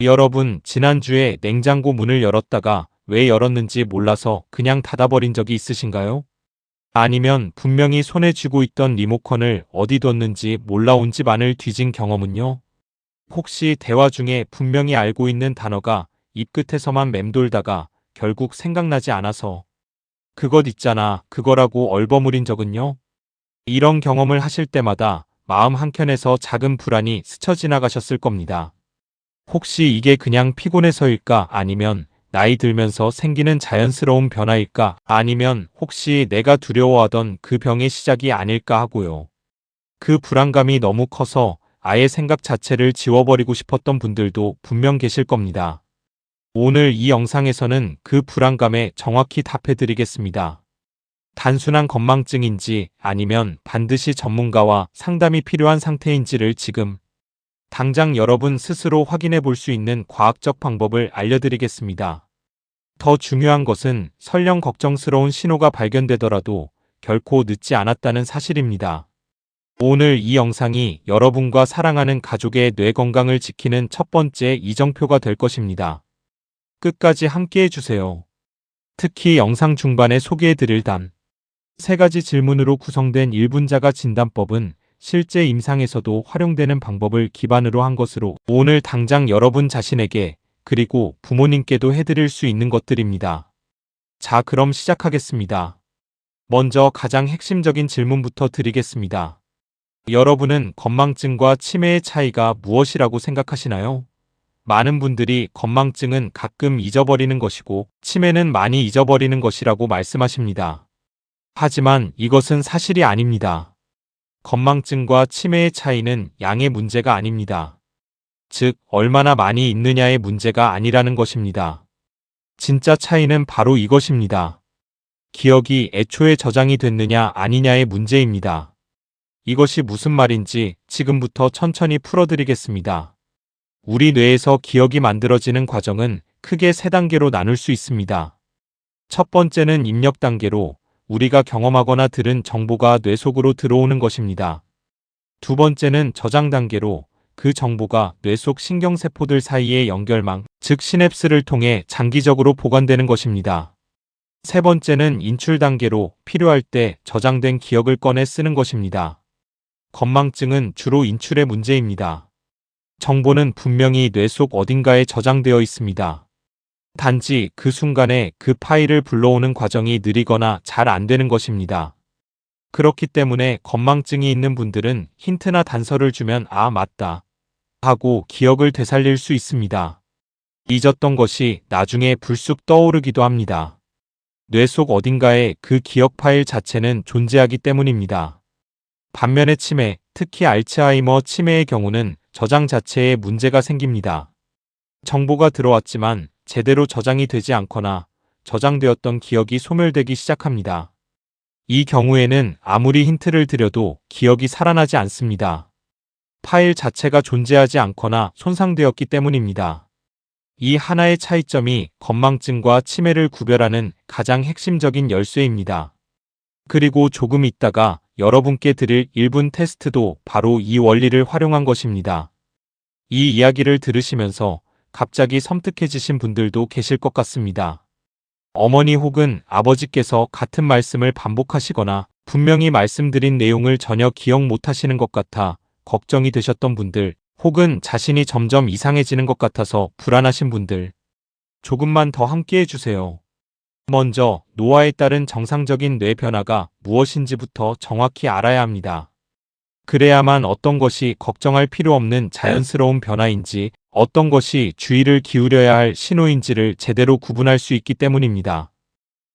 여러분, 지난주에 냉장고 문을 열었다가 왜 열었는지 몰라서 그냥 닫아버린 적이 있으신가요? 아니면 분명히 손에 쥐고 있던 리모컨을 어디 뒀는지 몰라 온 집 안을 뒤진 경험은요? 혹시 대화 중에 분명히 알고 있는 단어가 입 끝에서만 맴돌다가 결국 생각나지 않아서 그것 있잖아, 그거라고 얼버무린 적은요? 이런 경험을 하실 때마다 마음 한켠에서 작은 불안이 스쳐 지나가셨을 겁니다. 혹시 이게 그냥 피곤해서일까? 아니면 나이 들면서 생기는 자연스러운 변화일까? 아니면 혹시 내가 두려워하던 그 병의 시작이 아닐까 하고요. 그 불안감이 너무 커서 아예 생각 자체를 지워버리고 싶었던 분들도 분명 계실 겁니다. 오늘 이 영상에서는 그 불안감에 정확히 답해드리겠습니다. 단순한 건망증인지 아니면 반드시 전문가와 상담이 필요한 상태인지를 지금 당장 여러분 스스로 확인해 볼 수 있는 과학적 방법을 알려드리겠습니다. 더 중요한 것은 설령 걱정스러운 신호가 발견되더라도 결코 늦지 않았다는 사실입니다. 오늘 이 영상이 여러분과 사랑하는 가족의 뇌 건강을 지키는 첫 번째 이정표가 될 것입니다. 끝까지 함께 해주세요. 특히 영상 중반에 소개해 드릴 단 3가지 질문으로 구성된 1분자가 진단법은 실제 임상에서도 활용되는 방법을 기반으로 한 것으로 오늘 당장 여러분 자신에게 그리고 부모님께도 해드릴 수 있는 것들입니다. 자, 그럼 시작하겠습니다. 먼저 가장 핵심적인 질문부터 드리겠습니다. 여러분은 건망증과 치매의 차이가 무엇이라고 생각하시나요? 많은 분들이 건망증은 가끔 잊어버리는 것이고 치매는 많이 잊어버리는 것이라고 말씀하십니다. 하지만 이것은 사실이 아닙니다. 건망증과 치매의 차이는 양의 문제가 아닙니다. 즉, 얼마나 많이 잊느냐의 문제가 아니라는 것입니다. 진짜 차이는 바로 이것입니다. 기억이 애초에 저장이 됐느냐 아니냐의 문제입니다. 이것이 무슨 말인지 지금부터 천천히 풀어드리겠습니다. 우리 뇌에서 기억이 만들어지는 과정은 크게 3단계로 나눌 수 있습니다. 첫 번째는 입력 단계로 우리가 경험하거나 들은 정보가 뇌 속으로 들어오는 것입니다. 두 번째는 저장 단계로 그 정보가 뇌 속 신경세포들 사이의 연결망, 즉 시냅스를 통해 장기적으로 보관되는 것입니다. 세 번째는 인출 단계로 필요할 때 저장된 기억을 꺼내 쓰는 것입니다. 건망증은 주로 인출의 문제입니다. 정보는 분명히 뇌 속 어딘가에 저장되어 있습니다. 단지 그 순간에 그 파일을 불러오는 과정이 느리거나 잘 안 되는 것입니다. 그렇기 때문에 건망증이 있는 분들은 힌트나 단서를 주면 아, 맞다 하고 기억을 되살릴 수 있습니다. 잊었던 것이 나중에 불쑥 떠오르기도 합니다. 뇌 속 어딘가에 그 기억 파일 자체는 존재하기 때문입니다. 반면에 치매, 특히 알츠하이머 치매의 경우는 저장 자체에 문제가 생깁니다. 정보가 들어왔지만 제대로 저장이 되지 않거나 저장되었던 기억이 소멸되기 시작합니다. 이 경우에는 아무리 힌트를 드려도 기억이 살아나지 않습니다. 파일 자체가 존재하지 않거나 손상되었기 때문입니다. 이 하나의 차이점이 건망증과 치매를 구별하는 가장 핵심적인 열쇠입니다. 그리고 조금 있다가 여러분께 드릴 1분 테스트도 바로 이 원리를 활용한 것입니다. 이 이야기를 들으시면서 갑자기 섬뜩해지신 분들도 계실 것 같습니다. 어머니 혹은 아버지께서 같은 말씀을 반복하시거나 분명히 말씀드린 내용을 전혀 기억 못하시는 것 같아 걱정이 되셨던 분들, 혹은 자신이 점점 이상해지는 것 같아서 불안하신 분들, 조금만 더 함께 해주세요. 먼저 노화에 따른 정상적인 뇌 변화가 무엇인지부터 정확히 알아야 합니다. 그래야만 어떤 것이 걱정할 필요 없는 자연스러운 변화인지, 어떤 것이 주의를 기울여야 할 신호인지를 제대로 구분할 수 있기 때문입니다.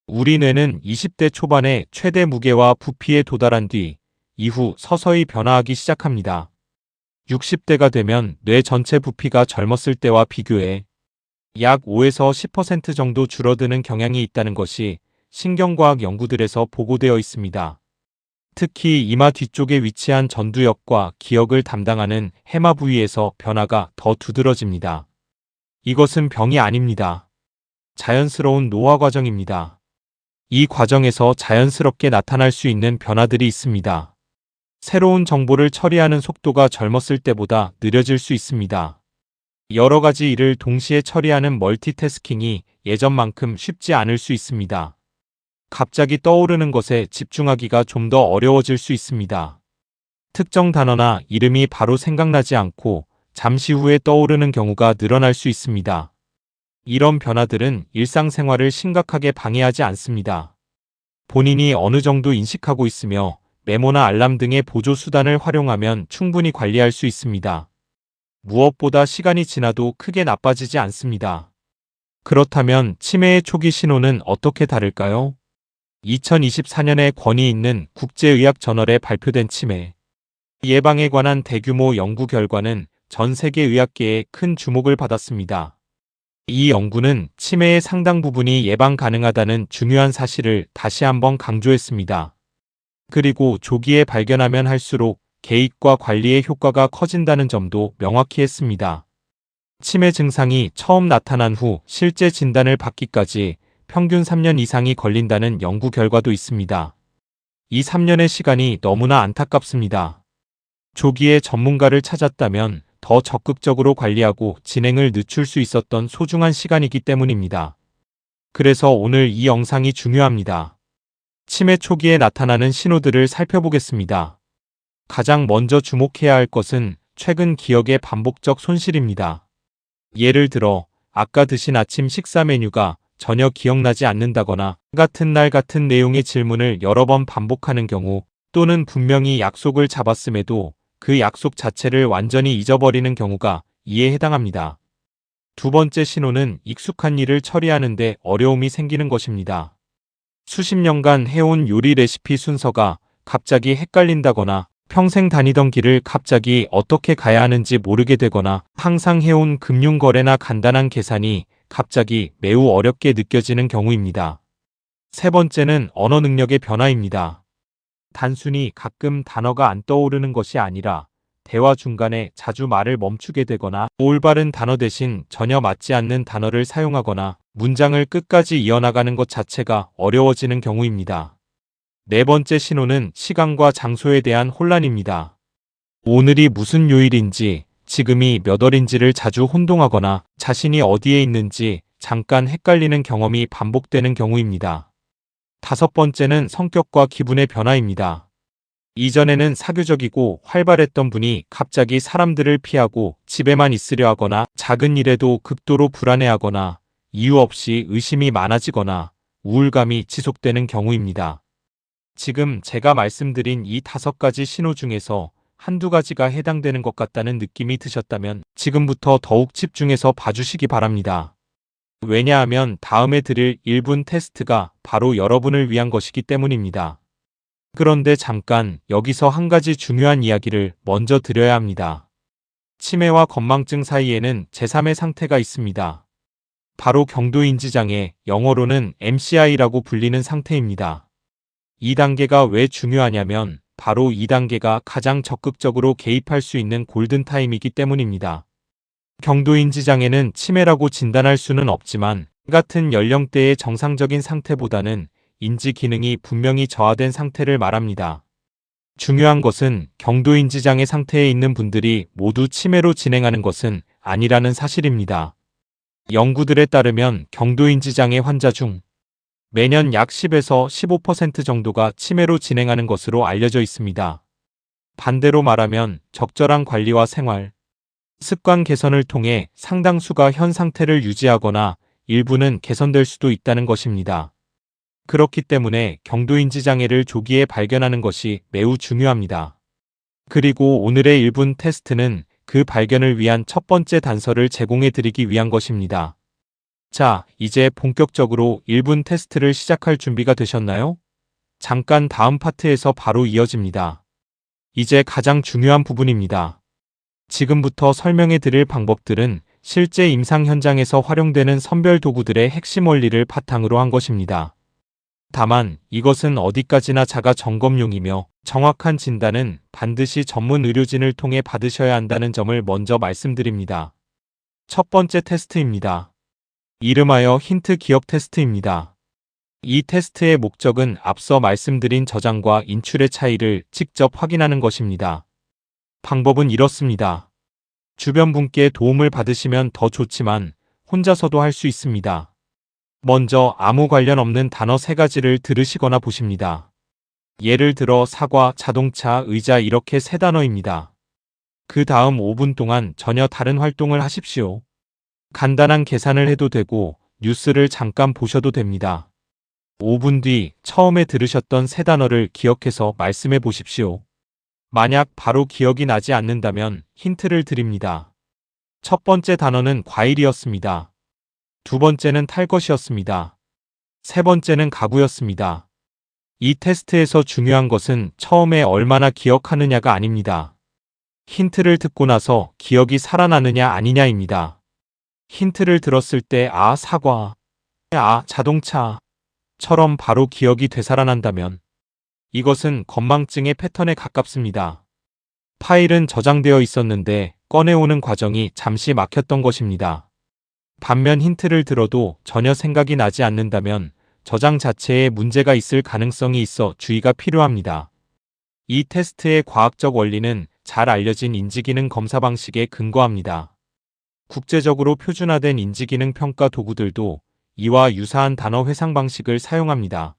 우리 뇌는 20대 초반에 최대 무게와 부피에 도달한 뒤 이후 서서히 변화하기 시작합니다. 60대가 되면 뇌 전체 부피가 젊었을 때와 비교해 약 5에서 10% 정도 줄어드는 경향이 있다는 것이 신경과학 연구들에서 보고되어 있습니다. 특히 이마 뒤쪽에 위치한 전두엽과 기억을 담당하는 해마 부위에서 변화가 더 두드러집니다. 이것은 병이 아닙니다. 자연스러운 노화 과정입니다. 이 과정에서 자연스럽게 나타날 수 있는 변화들이 있습니다. 새로운 정보를 처리하는 속도가 젊었을 때보다 느려질 수 있습니다. 여러 가지 일을 동시에 처리하는 멀티태스킹이 예전만큼 쉽지 않을 수 있습니다. 갑자기 떠오르는 것에 집중하기가 좀 더 어려워질 수 있습니다. 특정 단어나 이름이 바로 생각나지 않고 잠시 후에 떠오르는 경우가 늘어날 수 있습니다. 이런 변화들은 일상생활을 심각하게 방해하지 않습니다. 본인이 어느 정도 인식하고 있으며 메모나 알람 등의 보조 수단을 활용하면 충분히 관리할 수 있습니다. 무엇보다 시간이 지나도 크게 나빠지지 않습니다. 그렇다면 치매의 초기 신호는 어떻게 다를까요? 2024년에 권위 있는 국제의학 저널에 발표된 치매 예방에 관한 대규모 연구 결과는 전 세계 의학계에 큰 주목을 받았습니다. 이 연구는 치매의 상당 부분이 예방 가능하다는 중요한 사실을 다시 한번 강조했습니다. 그리고 조기에 발견하면 할수록 개입과 관리의 효과가 커진다는 점도 명확히 했습니다. 치매 증상이 처음 나타난 후 실제 진단을 받기까지 평균 3년 이상이 걸린다는 연구 결과도 있습니다. 이 3년의 시간이 너무나 안타깝습니다. 조기에 전문가를 찾았다면 더 적극적으로 관리하고 진행을 늦출 수 있었던 소중한 시간이기 때문입니다. 그래서 오늘 이 영상이 중요합니다. 치매 초기에 나타나는 신호들을 살펴보겠습니다. 가장 먼저 주목해야 할 것은 최근 기억의 반복적 손실입니다. 예를 들어 아까 드신 아침 식사 메뉴가 전혀 기억나지 않는다거나 같은 날 같은 내용의 질문을 여러 번 반복하는 경우 또는 분명히 약속을 잡았음에도 그 약속 자체를 완전히 잊어버리는 경우가 이에 해당합니다. 두 번째 신호는 익숙한 일을 처리하는데 어려움이 생기는 것입니다. 수십 년간 해온 요리 레시피 순서가 갑자기 헷갈린다거나 평생 다니던 길을 갑자기 어떻게 가야 하는지 모르게 되거나 항상 해온 금융거래나 간단한 계산이 갑자기 매우 어렵게 느껴지는 경우입니다. 세 번째는 언어 능력의 변화입니다. 단순히 가끔 단어가 안 떠오르는 것이 아니라 대화 중간에 자주 말을 멈추게 되거나 올바른 단어 대신 전혀 맞지 않는 단어를 사용하거나 문장을 끝까지 이어나가는 것 자체가 어려워지는 경우입니다. 네 번째 신호는 시간과 장소에 대한 혼란입니다. 오늘이 무슨 요일인지, 지금이 몇 월인지를 자주 혼동하거나 자신이 어디에 있는지 잠깐 헷갈리는 경험이 반복되는 경우입니다. 다섯 번째는 성격과 기분의 변화입니다. 이전에는 사교적이고 활발했던 분이 갑자기 사람들을 피하고 집에만 있으려 하거나 작은 일에도 극도로 불안해하거나 이유 없이 의심이 많아지거나 우울감이 지속되는 경우입니다. 지금 제가 말씀드린 이 5가지 신호 중에서 한두 가지가 해당되는 것 같다는 느낌이 드셨다면 지금부터 더욱 집중해서 봐주시기 바랍니다. 왜냐하면 다음에 드릴 1분 테스트가 바로 여러분을 위한 것이기 때문입니다. 그런데 잠깐 여기서 한 가지 중요한 이야기를 먼저 드려야 합니다. 치매와 건망증 사이에는 제3의 상태가 있습니다. 바로 경도인지장애, 영어로는 MCI라고 불리는 상태입니다. 이 단계가 왜 중요하냐면 바로 이 단계가 가장 적극적으로 개입할 수 있는 골든타임이기 때문입니다. 경도인지장애는 치매라고 진단할 수는 없지만 같은 연령대의 정상적인 상태보다는 인지 기능이 분명히 저하된 상태를 말합니다. 중요한 것은 경도인지장애 상태에 있는 분들이 모두 치매로 진행하는 것은 아니라는 사실입니다. 연구들에 따르면 경도인지장애 환자 중 매년 약 10에서 15% 정도가 치매로 진행하는 것으로 알려져 있습니다. 반대로 말하면 적절한 관리와 생활, 습관 개선을 통해 상당수가 현 상태를 유지하거나 일부는 개선될 수도 있다는 것입니다. 그렇기 때문에 경도인지장애를 조기에 발견하는 것이 매우 중요합니다. 그리고 오늘의 1분 테스트는 그 발견을 위한 첫 번째 단서를 제공해 드리기 위한 것입니다. 자, 이제 본격적으로 1분 테스트를 시작할 준비가 되셨나요? 잠깐 다음 파트에서 바로 이어집니다. 이제 가장 중요한 부분입니다. 지금부터 설명해 드릴 방법들은 실제 임상 현장에서 활용되는 선별 도구들의 핵심 원리를 바탕으로 한 것입니다. 다만 이것은 어디까지나 자가 점검용이며 정확한 진단은 반드시 전문 의료진을 통해 받으셔야 한다는 점을 먼저 말씀드립니다. 첫 번째 테스트입니다. 이름하여 힌트 기억 테스트입니다. 이 테스트의 목적은 앞서 말씀드린 저장과 인출의 차이를 직접 확인하는 것입니다. 방법은 이렇습니다. 주변 분께 도움을 받으시면 더 좋지만 혼자서도 할 수 있습니다. 먼저 아무 관련 없는 단어 3가지를 들으시거나 보십니다. 예를 들어 사과, 자동차, 의자 이렇게 3단어입니다. 그 다음 5분 동안 전혀 다른 활동을 하십시오. 간단한 계산을 해도 되고 뉴스를 잠깐 보셔도 됩니다. 5분 뒤 처음에 들으셨던 3단어를 기억해서 말씀해 보십시오. 만약 바로 기억이 나지 않는다면 힌트를 드립니다. 첫 번째 단어는 과일이었습니다. 두 번째는 탈 것이었습니다. 세 번째는 가구였습니다. 이 테스트에서 중요한 것은 처음에 얼마나 기억하느냐가 아닙니다. 힌트를 듣고 나서 기억이 살아나느냐 아니냐입니다. 힌트를 들었을 때 사과, 자동차처럼 바로 기억이 되살아난다면 이것은 건망증의 패턴에 가깝습니다. 파일은 저장되어 있었는데 꺼내오는 과정이 잠시 막혔던 것입니다. 반면 힌트를 들어도 전혀 생각이 나지 않는다면 저장 자체에 문제가 있을 가능성이 있어 주의가 필요합니다. 이 테스트의 과학적 원리는 잘 알려진 인지기능 검사 방식에 근거합니다. 국제적으로 표준화된 인지기능 평가 도구들도 이와 유사한 단어 회상 방식을 사용합니다.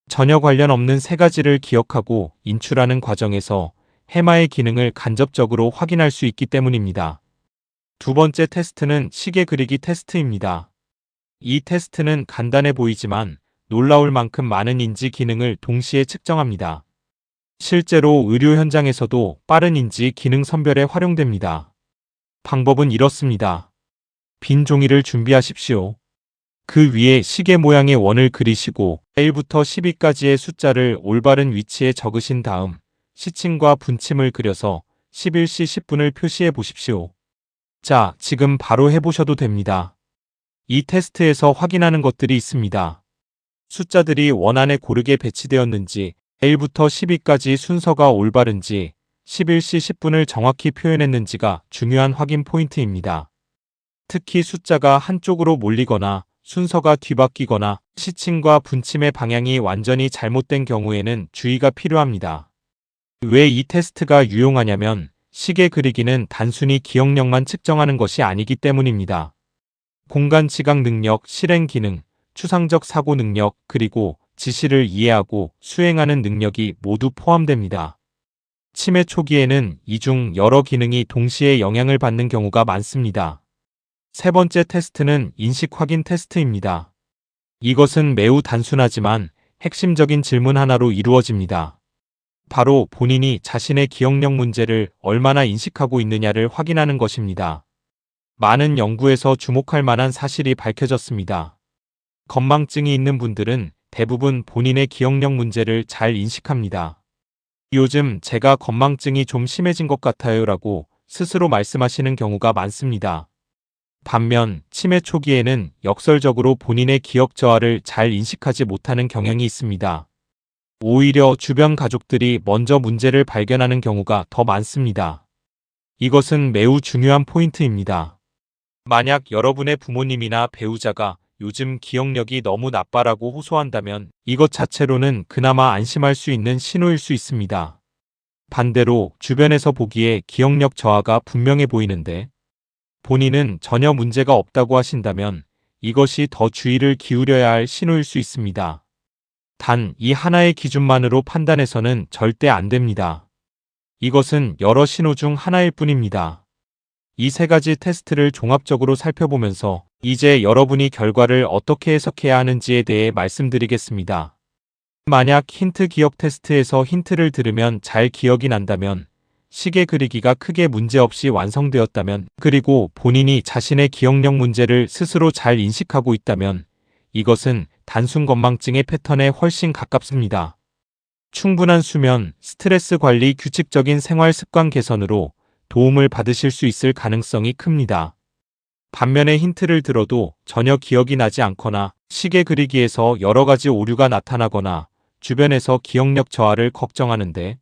전혀 관련 없는 3가지를 기억하고 인출하는 과정에서 해마의 기능을 간접적으로 확인할 수 있기 때문입니다. 두 번째 테스트는 시계 그리기 테스트입니다. 이 테스트는 간단해 보이지만 놀라울 만큼 많은 인지 기능을 동시에 측정합니다. 실제로 의료 현장에서도 빠른 인지 기능 선별에 활용됩니다. 방법은 이렇습니다. 빈 종이를 준비하십시오. 그 위에 시계 모양의 원을 그리시고 1부터 12까지의 숫자를 올바른 위치에 적으신 다음 시침과 분침을 그려서 11시 10분을 표시해 보십시오. 자, 지금 바로 해보셔도 됩니다. 이 테스트에서 확인하는 것들이 있습니다. 숫자들이 원 안에 고르게 배치되었는지, 1부터 12까지 순서가 올바른지, 11시 10분을 정확히 표현했는지가 중요한 확인 포인트입니다. 특히 숫자가 한쪽으로 몰리거나 순서가 뒤바뀌거나 시침과 분침의 방향이 완전히 잘못된 경우에는 주의가 필요합니다. 왜 이 테스트가 유용하냐면 시계 그리기는 단순히 기억력만 측정하는 것이 아니기 때문입니다. 공간 지각 능력, 실행 기능, 추상적 사고 능력, 그리고 지시를 이해하고 수행하는 능력이 모두 포함됩니다. 치매 초기에는 이 중 여러 기능이 동시에 영향을 받는 경우가 많습니다. 세 번째 테스트는 인식 확인 테스트입니다. 이것은 매우 단순하지만 핵심적인 질문 하나로 이루어집니다. 바로 본인이 자신의 기억력 문제를 얼마나 인식하고 있느냐를 확인하는 것입니다. 많은 연구에서 주목할 만한 사실이 밝혀졌습니다. 건망증이 있는 분들은 대부분 본인의 기억력 문제를 잘 인식합니다. 요즘 제가 건망증이 좀 심해진 것 같아요 라고 스스로 말씀하시는 경우가 많습니다. 반면 치매 초기에는 역설적으로 본인의 기억 저하를 잘 인식하지 못하는 경향이 있습니다. 오히려 주변 가족들이 먼저 문제를 발견하는 경우가 더 많습니다. 이것은 매우 중요한 포인트입니다. 만약 여러분의 부모님이나 배우자가 요즘 기억력이 너무 나빠라고 호소한다면 이것 자체로는 그나마 안심할 수 있는 신호일 수 있습니다. 반대로 주변에서 보기에 기억력 저하가 분명해 보이는데 본인은 전혀 문제가 없다고 하신다면 이것이 더 주의를 기울여야 할 신호일 수 있습니다. 단 이 하나의 기준만으로 판단해서는 절대 안 됩니다. 이것은 여러 신호 중 하나일 뿐입니다. 이 3가지 테스트를 종합적으로 살펴보면서 이제 여러분이 결과를 어떻게 해석해야 하는지에 대해 말씀드리겠습니다. 만약 힌트 기억 테스트에서 힌트를 들으면 잘 기억이 난다면 시계 그리기가 크게 문제없이 완성되었다면 그리고 본인이 자신의 기억력 문제를 스스로 잘 인식하고 있다면 이것은 단순 건망증의 패턴에 훨씬 가깝습니다. 충분한 수면, 스트레스 관리, 규칙적인 생활 습관 개선으로 도움을 받으실 수 있을 가능성이 큽니다. 반면에 힌트를 들어도 전혀 기억이 나지 않거나 시계 그리기에서 여러 가지 오류가 나타나거나 주변에서 기억력 저하를 걱정하는데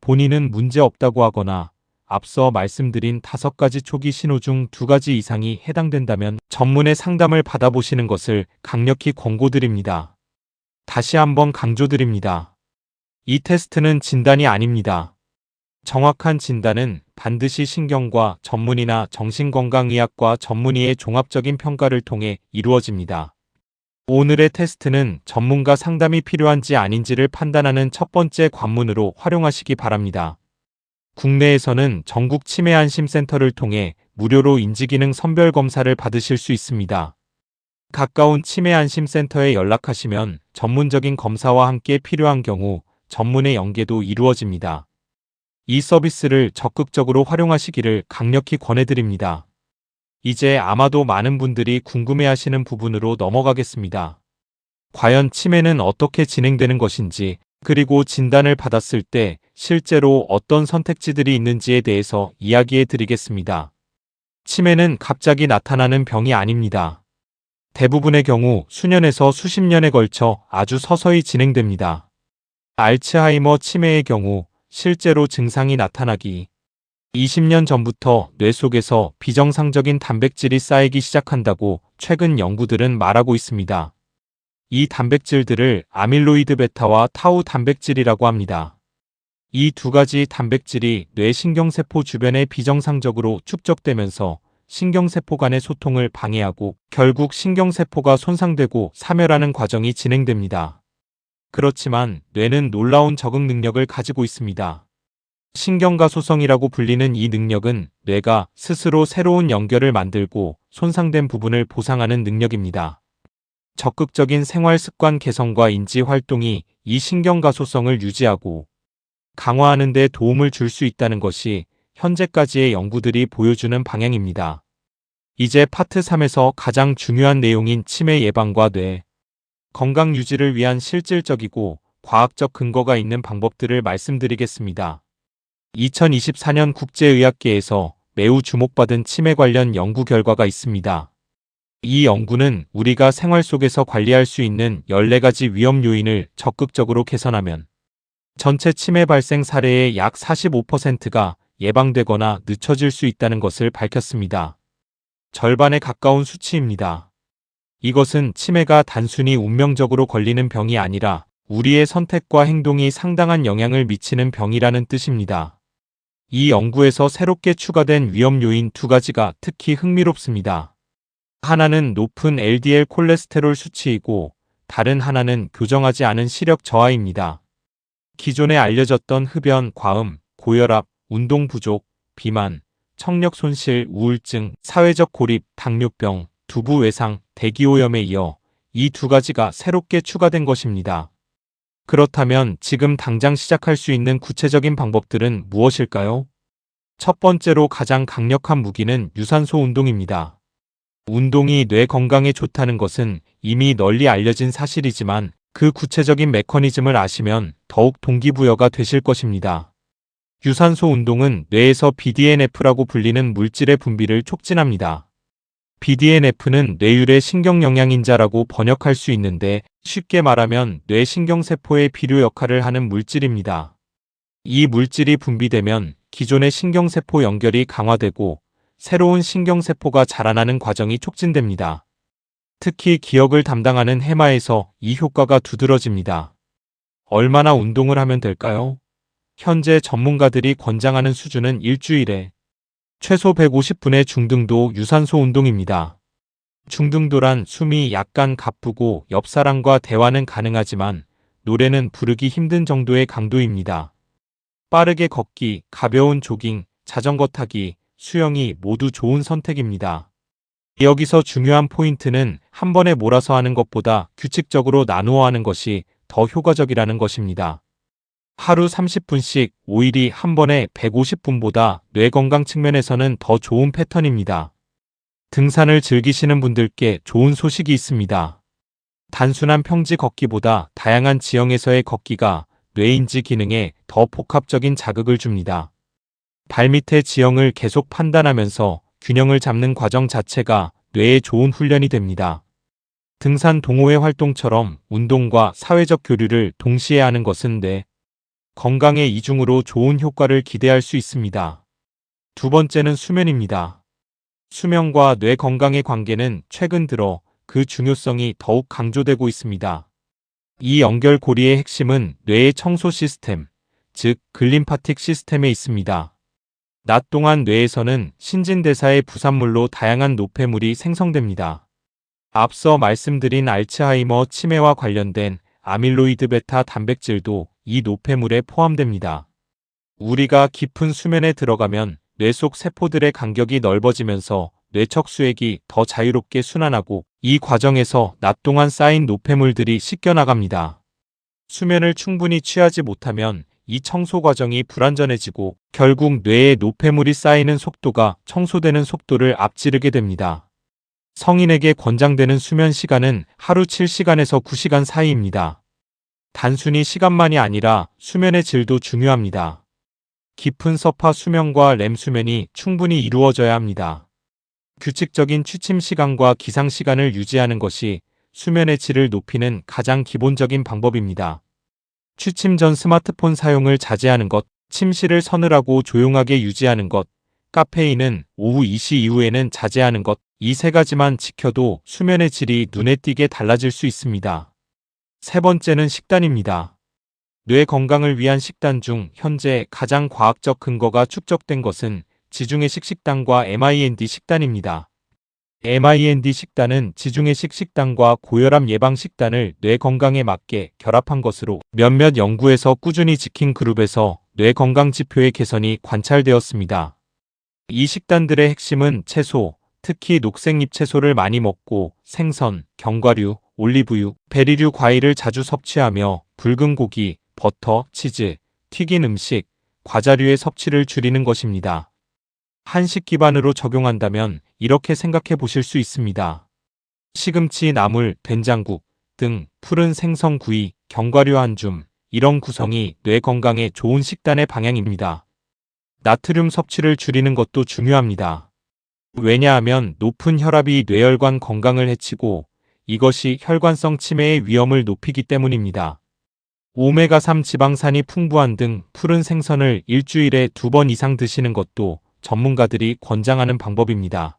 본인은 문제 없다고 하거나 앞서 말씀드린 5가지 초기 신호 중 2가지 이상이 해당된다면 전문의 상담을 받아보시는 것을 강력히 권고드립니다. 다시 한번 강조드립니다. 이 테스트는 진단이 아닙니다. 정확한 진단은 반드시 신경과 전문의나 정신건강의학과 전문의의 종합적인 평가를 통해 이루어집니다. 오늘의 테스트는 전문가 상담이 필요한지 아닌지를 판단하는 첫 번째 관문으로 활용하시기 바랍니다. 국내에서는 전국 치매안심센터를 통해 무료로 인지기능 선별검사를 받으실 수 있습니다. 가까운 치매안심센터에 연락하시면 전문적인 검사와 함께 필요한 경우 전문의 연계도 이루어집니다. 이 서비스를 적극적으로 활용하시기를 강력히 권해드립니다. 이제 아마도 많은 분들이 궁금해하시는 부분으로 넘어가겠습니다. 과연 치매는 어떻게 진행되는 것인지, 그리고 진단을 받았을 때 실제로 어떤 선택지들이 있는지에 대해서 이야기해 드리겠습니다. 치매는 갑자기 나타나는 병이 아닙니다. 대부분의 경우 수년에서 수십 년에 걸쳐 아주 서서히 진행됩니다. 알츠하이머 치매의 경우 실제로 증상이 나타나기 20년 전부터 뇌 속에서 비정상적인 단백질이 쌓이기 시작한다고 최근 연구들은 말하고 있습니다. 이 단백질들을 아밀로이드 베타와 타우 단백질이라고 합니다. 이 두 가지 단백질이 뇌 신경세포 주변에 비정상적으로 축적되면서 신경세포 간의 소통을 방해하고 결국 신경세포가 손상되고 사멸하는 과정이 진행됩니다. 그렇지만 뇌는 놀라운 적응 능력을 가지고 있습니다. 신경가소성이라고 불리는 이 능력은 뇌가 스스로 새로운 연결을 만들고 손상된 부분을 보상하는 능력입니다. 적극적인 생활 습관 개선과 인지 활동이 이 신경가소성을 유지하고 강화하는 데 도움을 줄 수 있다는 것이 현재까지의 연구들이 보여주는 방향입니다. 이제 파트 3에서 가장 중요한 내용인 치매 예방과 뇌 건강 유지를 위한 실질적이고 과학적 근거가 있는 방법들을 말씀드리겠습니다. 2024년 국제의학계에서 매우 주목받은 치매 관련 연구 결과가 있습니다. 이 연구는 우리가 생활 속에서 관리할 수 있는 14가지 위험 요인을 적극적으로 개선하면 전체 치매 발생 사례의 약 45%가 예방되거나 늦춰질 수 있다는 것을 밝혔습니다. 절반에 가까운 수치입니다. 이것은 치매가 단순히 운명적으로 걸리는 병이 아니라 우리의 선택과 행동이 상당한 영향을 미치는 병이라는 뜻입니다. 이 연구에서 새롭게 추가된 위험 요인 두 가지가 특히 흥미롭습니다. 하나는 높은 LDL 콜레스테롤 수치이고 다른 하나는 교정하지 않은 시력 저하입니다. 기존에 알려졌던 흡연, 과음, 고혈압, 운동 부족, 비만, 청력 손실, 우울증, 사회적 고립, 당뇨병, 두부 외상, 대기오염에 이어 이 두 가지가 새롭게 추가된 것입니다. 그렇다면 지금 당장 시작할 수 있는 구체적인 방법들은 무엇일까요? 첫 번째로 가장 강력한 무기는 유산소 운동입니다. 운동이 뇌 건강에 좋다는 것은 이미 널리 알려진 사실이지만 그 구체적인 메커니즘을 아시면 더욱 동기부여가 되실 것입니다. 유산소 운동은 뇌에서 BDNF라고 불리는 물질의 분비를 촉진합니다. BDNF는 뇌율의 신경영양인자라고 번역할 수 있는데 쉽게 말하면 뇌 신경세포의 비료 역할을 하는 물질입니다. 이 물질이 분비되면 기존의 신경세포 연결이 강화되고 새로운 신경세포가 자라나는 과정이 촉진됩니다. 특히 기억을 담당하는 해마에서 이 효과가 두드러집니다. 얼마나 운동을 하면 될까요? 현재 전문가들이 권장하는 수준은 일주일에 최소 150분의 중등도 유산소 운동입니다. 중등도란 숨이 약간 가쁘고 옆 사람과 대화는 가능하지만 노래는 부르기 힘든 정도의 강도입니다. 빠르게 걷기, 가벼운 조깅, 자전거 타기, 수영이 모두 좋은 선택입니다. 여기서 중요한 포인트는 한 번에 몰아서 하는 것보다 규칙적으로 나누어 하는 것이 더 효과적이라는 것입니다. 하루 30분씩 5일이 한 번에 150분보다 뇌 건강 측면에서는 더 좋은 패턴입니다. 등산을 즐기시는 분들께 좋은 소식이 있습니다. 단순한 평지 걷기보다 다양한 지형에서의 걷기가 뇌인지 기능에 더 복합적인 자극을 줍니다. 발밑의 지형을 계속 판단하면서 균형을 잡는 과정 자체가 뇌에 좋은 훈련이 됩니다. 등산 동호회 활동처럼 운동과 사회적 교류를 동시에 하는 것은 뇌 건강의 이중으로 좋은 효과를 기대할 수 있습니다. 두 번째는 수면입니다. 수면과 뇌 건강의 관계는 최근 들어 그 중요성이 더욱 강조되고 있습니다. 이 연결고리의 핵심은 뇌의 청소 시스템, 즉 글림파틱 시스템에 있습니다. 낮 동안 뇌에서는 신진대사의 부산물로 다양한 노폐물이 생성됩니다. 앞서 말씀드린 알츠하이머 치매와 관련된 아밀로이드 베타 단백질도 이 노폐물에 포함됩니다. 우리가 깊은 수면에 들어가면 뇌 속 세포들의 간격이 넓어지면서 뇌척 수액이 더 자유롭게 순환하고 이 과정에서 낮 동안 쌓인 노폐물들이 씻겨나갑니다. 수면을 충분히 취하지 못하면 이 청소 과정이 불완전해지고 결국 뇌에 노폐물이 쌓이는 속도가 청소되는 속도를 앞지르게 됩니다. 성인에게 권장되는 수면 시간은 하루 7시간에서 9시간 사이입니다. 단순히 시간만이 아니라 수면의 질도 중요합니다. 깊은 서파 수면과 렘 수면이 충분히 이루어져야 합니다. 규칙적인 취침 시간과 기상 시간을 유지하는 것이 수면의 질을 높이는 가장 기본적인 방법입니다. 취침 전 스마트폰 사용을 자제하는 것, 침실을 서늘하고 조용하게 유지하는 것, 카페인은 오후 2시 이후에는 자제하는 것, 이 세 가지만 지켜도 수면의 질이 눈에 띄게 달라질 수 있습니다. 세 번째는 식단입니다. 뇌 건강을 위한 식단 중 현재 가장 과학적 근거가 축적된 것은 지중해식 식단과 MIND 식단입니다. MIND 식단은 지중해식 식단과 고혈압 예방 식단을 뇌 건강에 맞게 결합한 것으로 몇몇 연구에서 꾸준히 지킨 그룹에서 뇌 건강 지표의 개선이 관찰되었습니다. 이 식단들의 핵심은 채소, 특히 녹색잎 채소를 많이 먹고 생선, 견과류, 올리브유, 베리류 과일을 자주 섭취하며 붉은 고기, 버터, 치즈, 튀긴 음식, 과자류의 섭취를 줄이는 것입니다. 한식 기반으로 적용한다면 이렇게 생각해 보실 수 있습니다. 시금치, 나물, 된장국 등 푸른 생선 구이, 견과류 한 줌, 이런 구성이 뇌 건강에 좋은 식단의 방향입니다. 나트륨 섭취를 줄이는 것도 중요합니다. 왜냐하면 높은 혈압이 뇌혈관 건강을 해치고 이것이 혈관성 치매의 위험을 높이기 때문입니다. 오메가3 지방산이 풍부한 등 푸른 생선을 일주일에 2번 이상 드시는 것도 전문가들이 권장하는 방법입니다.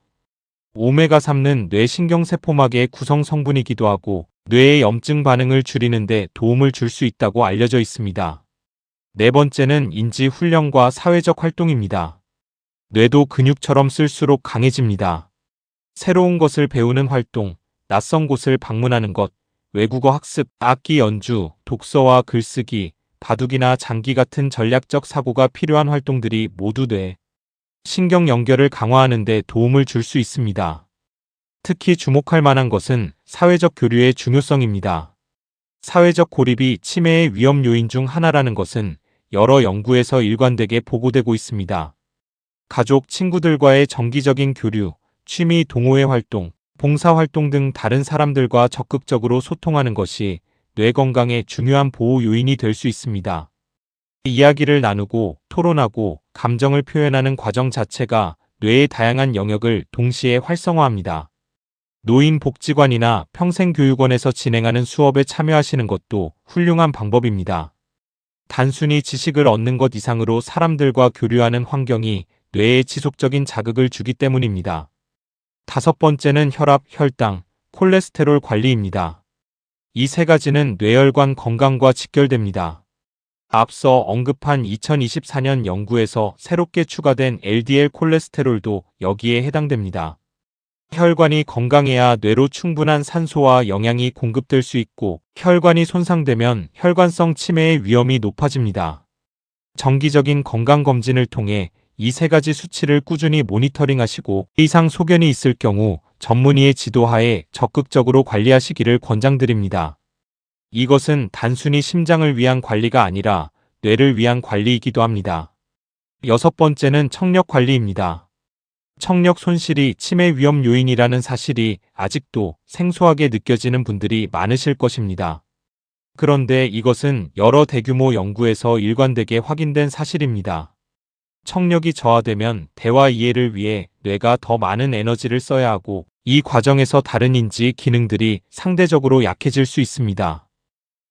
오메가3는 뇌신경세포막의 구성 성분이기도 하고 뇌의 염증 반응을 줄이는 데 도움을 줄 수 있다고 알려져 있습니다. 네 번째는 인지 훈련과 사회적 활동입니다. 뇌도 근육처럼 쓸수록 강해집니다. 새로운 것을 배우는 활동, 낯선 곳을 방문하는 것, 외국어 학습, 악기 연주, 독서와 글쓰기, 바둑이나 장기 같은 전략적 사고가 필요한 활동들이 모두 뇌, 신경 연결을 강화하는 데 도움을 줄 수 있습니다. 특히 주목할 만한 것은 사회적 교류의 중요성입니다. 사회적 고립이 치매의 위험 요인 중 하나라는 것은 여러 연구에서 일관되게 보고되고 있습니다. 가족, 친구들과의 정기적인 교류, 취미, 동호회 활동, 봉사활동 등 다른 사람들과 적극적으로 소통하는 것이 뇌 건강에 중요한 보호 요인이 될 수 있습니다. 이야기를 나누고 토론하고 감정을 표현하는 과정 자체가 뇌의 다양한 영역을 동시에 활성화합니다. 노인복지관이나 평생교육원에서 진행하는 수업에 참여하시는 것도 훌륭한 방법입니다. 단순히 지식을 얻는 것 이상으로 사람들과 교류하는 환경이 뇌에 지속적인 자극을 주기 때문입니다. 다섯 번째는 혈압, 혈당, 콜레스테롤 관리입니다. 이 세 가지는 뇌혈관 건강과 직결됩니다. 앞서 언급한 2024년 연구에서 새롭게 추가된 LDL 콜레스테롤도 여기에 해당됩니다. 혈관이 건강해야 뇌로 충분한 산소와 영양이 공급될 수 있고 혈관이 손상되면 혈관성 치매의 위험이 높아집니다. 정기적인 건강검진을 통해 이 세 가지 수치를 꾸준히 모니터링하시고 이상 소견이 있을 경우 전문의의 지도하에 적극적으로 관리하시기를 권장드립니다. 이것은 단순히 심장을 위한 관리가 아니라 뇌를 위한 관리이기도 합니다. 여섯 번째는 청력 관리입니다. 청력 손실이 치매 위험 요인이라는 사실이 아직도 생소하게 느껴지는 분들이 많으실 것입니다. 그런데 이것은 여러 대규모 연구에서 일관되게 확인된 사실입니다. 청력이 저하되면 대화 이해를 위해 뇌가 더 많은 에너지를 써야 하고 이 과정에서 다른 인지 기능들이 상대적으로 약해질 수 있습니다.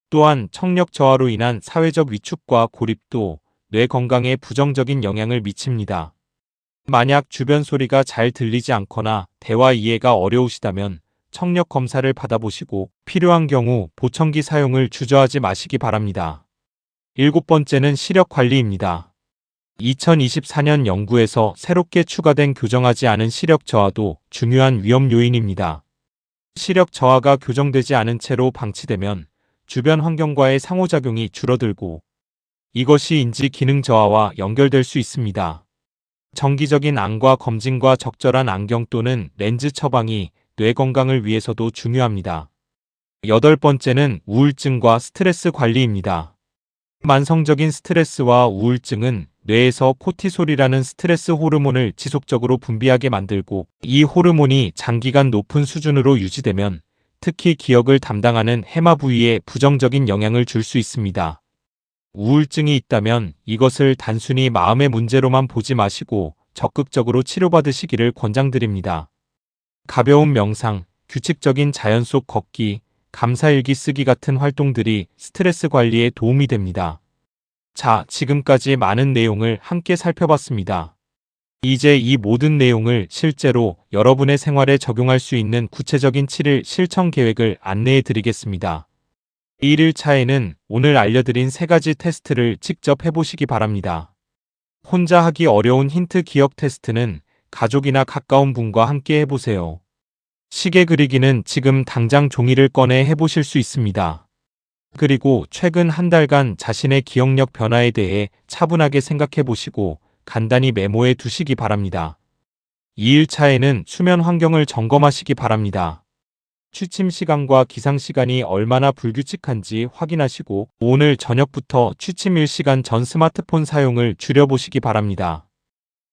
또한 청력 저하로 인한 사회적 위축과 고립도 뇌 건강에 부정적인 영향을 미칩니다. 만약 주변 소리가 잘 들리지 않거나 대화 이해가 어려우시다면 청력 검사를 받아보시고 필요한 경우 보청기 사용을 주저하지 마시기 바랍니다. 7번째는 시력 관리입니다. 2024년 연구에서 새롭게 추가된 교정하지 않은 시력 저하도 중요한 위험 요인입니다. 시력 저하가 교정되지 않은 채로 방치되면 주변 환경과의 상호작용이 줄어들고 이것이 인지 기능 저하와 연결될 수 있습니다. 정기적인 안과 검진과 적절한 안경 또는 렌즈 처방이 뇌 건강을 위해서도 중요합니다. 8번째는 우울증과 스트레스 관리입니다. 만성적인 스트레스와 우울증은 뇌에서 코티솔이라는 스트레스 호르몬을 지속적으로 분비하게 만들고 이 호르몬이 장기간 높은 수준으로 유지되면 특히 기억을 담당하는 해마 부위에 부정적인 영향을 줄 수 있습니다. 우울증이 있다면 이것을 단순히 마음의 문제로만 보지 마시고 적극적으로 치료받으시기를 권장드립니다. 가벼운 명상, 규칙적인 자연 속 걷기, 감사일기 쓰기 같은 활동들이 스트레스 관리에 도움이 됩니다. 자, 지금까지 많은 내용을 함께 살펴봤습니다. 이제 이 모든 내용을 실제로 여러분의 생활에 적용할 수 있는 구체적인 7일 실천 계획을 안내해 드리겠습니다. 1일차에는 오늘 알려드린 3가지 테스트를 직접 해보시기 바랍니다. 혼자 하기 어려운 힌트 기억 테스트는 가족이나 가까운 분과 함께 해보세요. 시계 그리기는 지금 당장 종이를 꺼내 해보실 수 있습니다. 그리고 최근 한 달간 자신의 기억력 변화에 대해 차분하게 생각해 보시고 간단히 메모해 두시기 바랍니다. 2일차에는 수면 환경을 점검하시기 바랍니다. 취침 시간과 기상 시간이 얼마나 불규칙한지 확인하시고 오늘 저녁부터 취침 1시간 전 스마트폰 사용을 줄여보시기 바랍니다.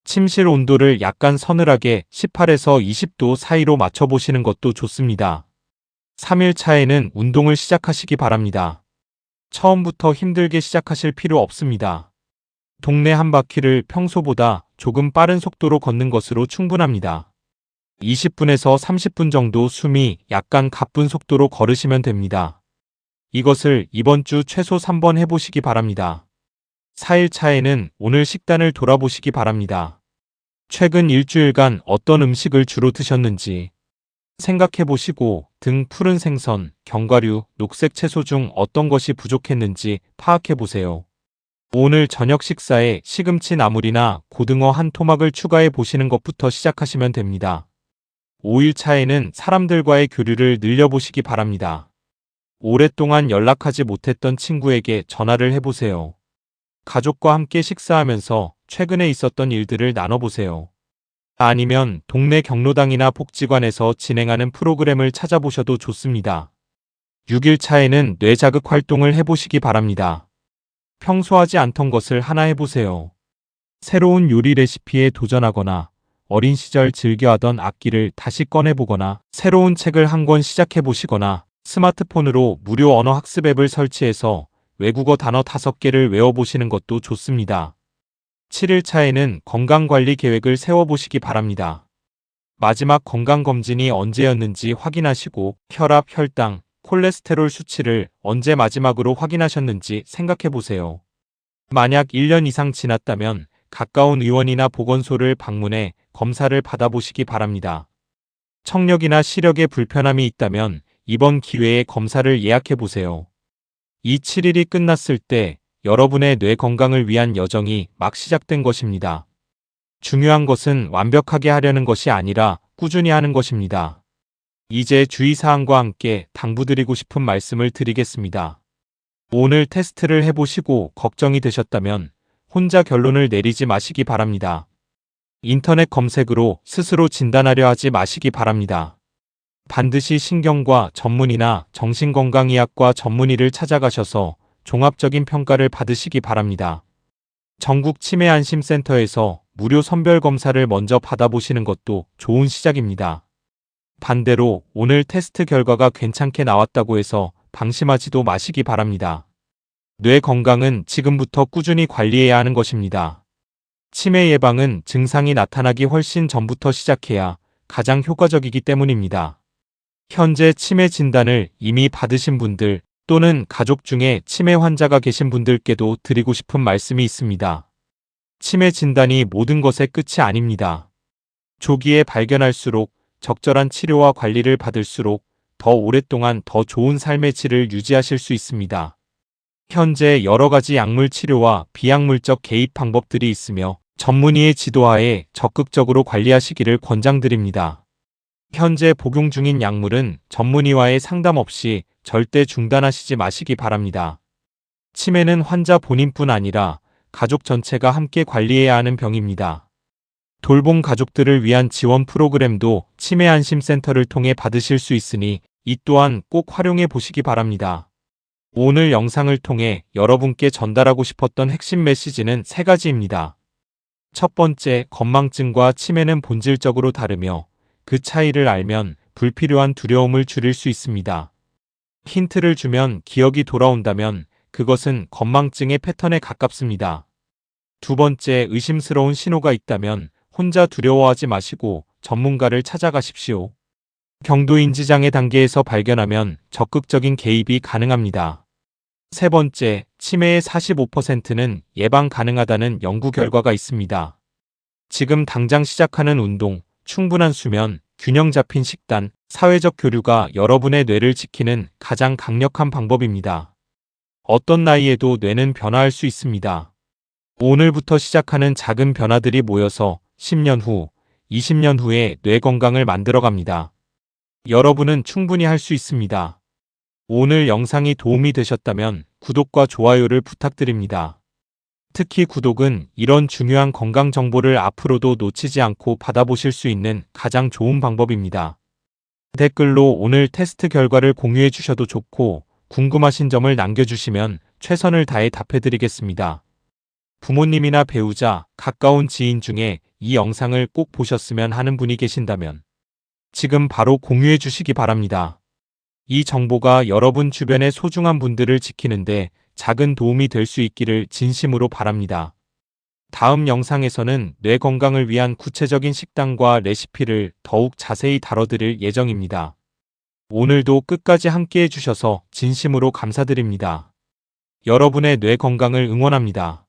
침실 온도를 약간 서늘하게 18에서 20도 사이로 맞춰보시는 것도 좋습니다. 3일차에는 운동을 시작하시기 바랍니다. 처음부터 힘들게 시작하실 필요 없습니다. 동네 한 바퀴를 평소보다 조금 빠른 속도로 걷는 것으로 충분합니다. 20분에서 30분 정도 숨이 약간 가쁜 속도로 걸으시면 됩니다. 이것을 이번 주 최소 3번 해보시기 바랍니다. 4일차에는 오늘 식단을 돌아보시기 바랍니다. 최근 일주일간 어떤 음식을 주로 드셨는지 생각해 보시고 등 푸른 생선, 견과류, 녹색 채소 중 어떤 것이 부족했는지 파악해 보세요. 오늘 저녁 식사에 시금치 나물이나 고등어 한 토막을 추가해 보시는 것부터 시작하시면 됩니다. 5일차에는 사람들과의 교류를 늘려보시기 바랍니다. 오랫동안 연락하지 못했던 친구에게 전화를 해보세요. 가족과 함께 식사하면서 최근에 있었던 일들을 나눠보세요. 아니면 동네 경로당이나 복지관에서 진행하는 프로그램을 찾아보셔도 좋습니다. 6일차에는 뇌자극 활동을 해보시기 바랍니다. 평소 하지 않던 것을 하나 해보세요. 새로운 요리 레시피에 도전하거나 어린 시절 즐겨하던 악기를 다시 꺼내보거나 새로운 책을 한 권 시작해보시거나 스마트폰으로 무료 언어 학습 앱을 설치해서 외국어 단어 5개를 외워보시는 것도 좋습니다. 7일차에는 건강관리 계획을 세워보시기 바랍니다. 마지막 건강검진이 언제였는지 확인하시고 혈압, 혈당, 콜레스테롤 수치를 언제 마지막으로 확인하셨는지 생각해보세요. 만약 1년 이상 지났다면 가까운 의원이나 보건소를 방문해 검사를 받아보시기 바랍니다. 청력이나 시력에 불편함이 있다면 이번 기회에 검사를 예약해보세요. 이 7일이 끝났을 때 여러분의 뇌 건강을 위한 여정이 막 시작된 것입니다. 중요한 것은 완벽하게 하려는 것이 아니라 꾸준히 하는 것입니다. 이제 주의사항과 함께 당부드리고 싶은 말씀을 드리겠습니다. 오늘 테스트를 해보시고 걱정이 되셨다면 혼자 결론을 내리지 마시기 바랍니다. 인터넷 검색으로 스스로 진단하려 하지 마시기 바랍니다. 반드시 신경과 전문의나 정신건강의학과 전문의를 찾아가셔서 종합적인 평가를 받으시기 바랍니다. 전국 치매안심센터에서 무료 선별검사를 먼저 받아보시는 것도 좋은 시작입니다. 반대로 오늘 테스트 결과가 괜찮게 나왔다고 해서 방심하지도 마시기 바랍니다. 뇌 건강은 지금부터 꾸준히 관리해야 하는 것입니다. 치매 예방은 증상이 나타나기 훨씬 전부터 시작해야 가장 효과적이기 때문입니다. 현재 치매 진단을 이미 받으신 분들 또는 가족 중에 치매 환자가 계신 분들께도 드리고 싶은 말씀이 있습니다. 치매 진단이 모든 것의 끝이 아닙니다. 조기에 발견할수록 적절한 치료와 관리를 받을수록 더 오랫동안 더 좋은 삶의 질을 유지하실 수 있습니다. 현재 여러 가지 약물 치료와 비약물적 개입 방법들이 있으며 전문의의 지도하에 적극적으로 관리하시기를 권장드립니다. 현재 복용 중인 약물은 전문의와의 상담 없이 절대 중단하시지 마시기 바랍니다. 치매는 환자 본인뿐 아니라 가족 전체가 함께 관리해야 하는 병입니다. 돌봄 가족들을 위한 지원 프로그램도 치매 안심센터를 통해 받으실 수 있으니 이 또한 꼭 활용해 보시기 바랍니다. 오늘 영상을 통해 여러분께 전달하고 싶었던 핵심 메시지는 세 가지입니다. 첫 번째, 건망증과 치매는 본질적으로 다르며 그 차이를 알면 불필요한 두려움을 줄일 수 있습니다. 힌트를 주면 기억이 돌아온다면 그것은 건망증의 패턴에 가깝습니다. 두 번째, 의심스러운 신호가 있다면 혼자 두려워하지 마시고 전문가를 찾아가십시오. 경도인지장애 단계에서 발견하면 적극적인 개입이 가능합니다. 세 번째, 치매의 45%는 예방 가능하다는 연구 결과가 있습니다. 지금 당장 시작하는 운동, 충분한 수면, 균형 잡힌 식단, 사회적 교류가 여러분의 뇌를 지키는 가장 강력한 방법입니다. 어떤 나이에도 뇌는 변화할 수 있습니다. 오늘부터 시작하는 작은 변화들이 모여서 10년 후, 20년 후에 뇌 건강을 만들어갑니다. 여러분은 충분히 할 수 있습니다. 오늘 영상이 도움이 되셨다면 구독과 좋아요를 부탁드립니다. 특히 구독은 이런 중요한 건강 정보를 앞으로도 놓치지 않고 받아보실 수 있는 가장 좋은 방법입니다. 댓글로 오늘 테스트 결과를 공유해 주셔도 좋고 궁금하신 점을 남겨주시면 최선을 다해 답해드리겠습니다. 부모님이나 배우자, 가까운 지인 중에 이 영상을 꼭 보셨으면 하는 분이 계신다면 지금 바로 공유해 주시기 바랍니다. 이 정보가 여러분 주변의 소중한 분들을 지키는데 작은 도움이 될 수 있기를 진심으로 바랍니다. 다음 영상에서는 뇌 건강을 위한 구체적인 식단과 레시피를 더욱 자세히 다뤄드릴 예정입니다. 오늘도 끝까지 함께 해주셔서 진심으로 감사드립니다. 여러분의 뇌 건강을 응원합니다.